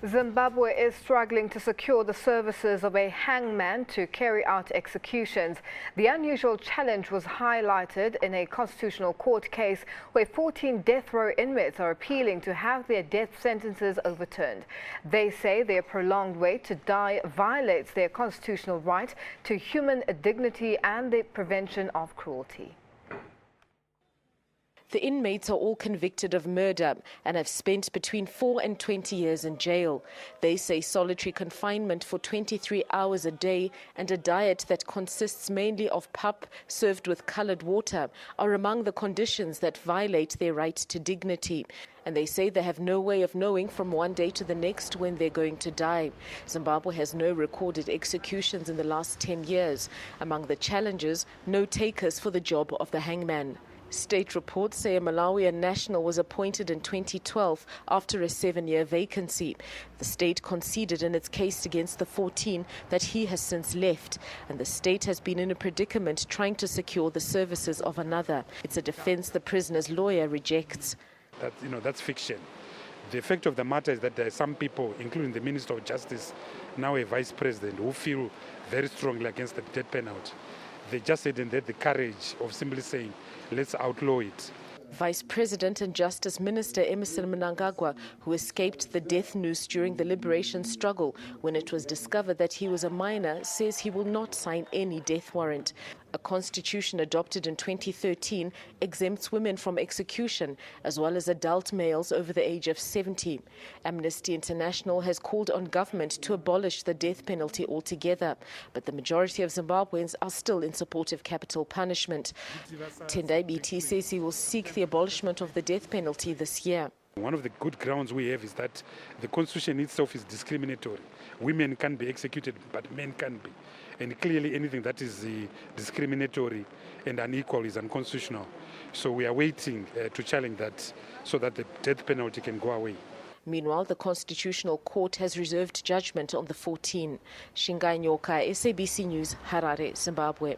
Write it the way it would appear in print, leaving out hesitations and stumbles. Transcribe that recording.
Zimbabwe is struggling to secure the services of a hangman to carry out executions. The unusual challenge was highlighted in a constitutional court case where 14 death row inmates are appealing to have their death sentences overturned. They say their prolonged wait to die violates their constitutional right to human dignity and the prevention of cruelty. The inmates are all convicted of murder and have spent between 4 and 20 years in jail. They say solitary confinement for 23 hours a day and a diet that consists mainly of pap served with colored water are among the conditions that violate their right to dignity. And they say they have no way of knowing from one day to the next when they're going to die. Zimbabwe has no recorded executions in the last 10 years. Among the challenges, no takers for the job of the hangman. State reports say a Malawian national was appointed in 2012 after a 7-year vacancy. The state conceded in its case against the 14 that he has since left, and the state has been in a predicament trying to secure the services of another. It's a defense the prisoner's lawyer rejects. That's fiction. The fact of the matter is that there are some people, including the Minister of Justice, now a Vice President, who feel very strongly against the death penalty. They just didn't have the courage of simply saying, let's outlaw it. Vice President and Justice Minister Emmerson Mnangagwa, who escaped the death noose during the liberation struggle when it was discovered that he was a minor, says he will not sign any death warrant. A constitution adopted in 2013 exempts women from execution, as well as adult males over the age of 70. Amnesty International has called on government to abolish the death penalty altogether, but the majority of Zimbabweans are still in support of capital punishment. Tendai BT says he will seek the abolishment of the death penalty this year. One of the good grounds we have is that the constitution itself is discriminatory. Women can be executed, but men can't be. And clearly anything that is discriminatory and unequal is unconstitutional. So we are waiting to challenge that so that the death penalty can go away. Meanwhile, the Constitutional Court has reserved judgment on the 14. Shingai Nyoka, SABC News, Harare, Zimbabwe.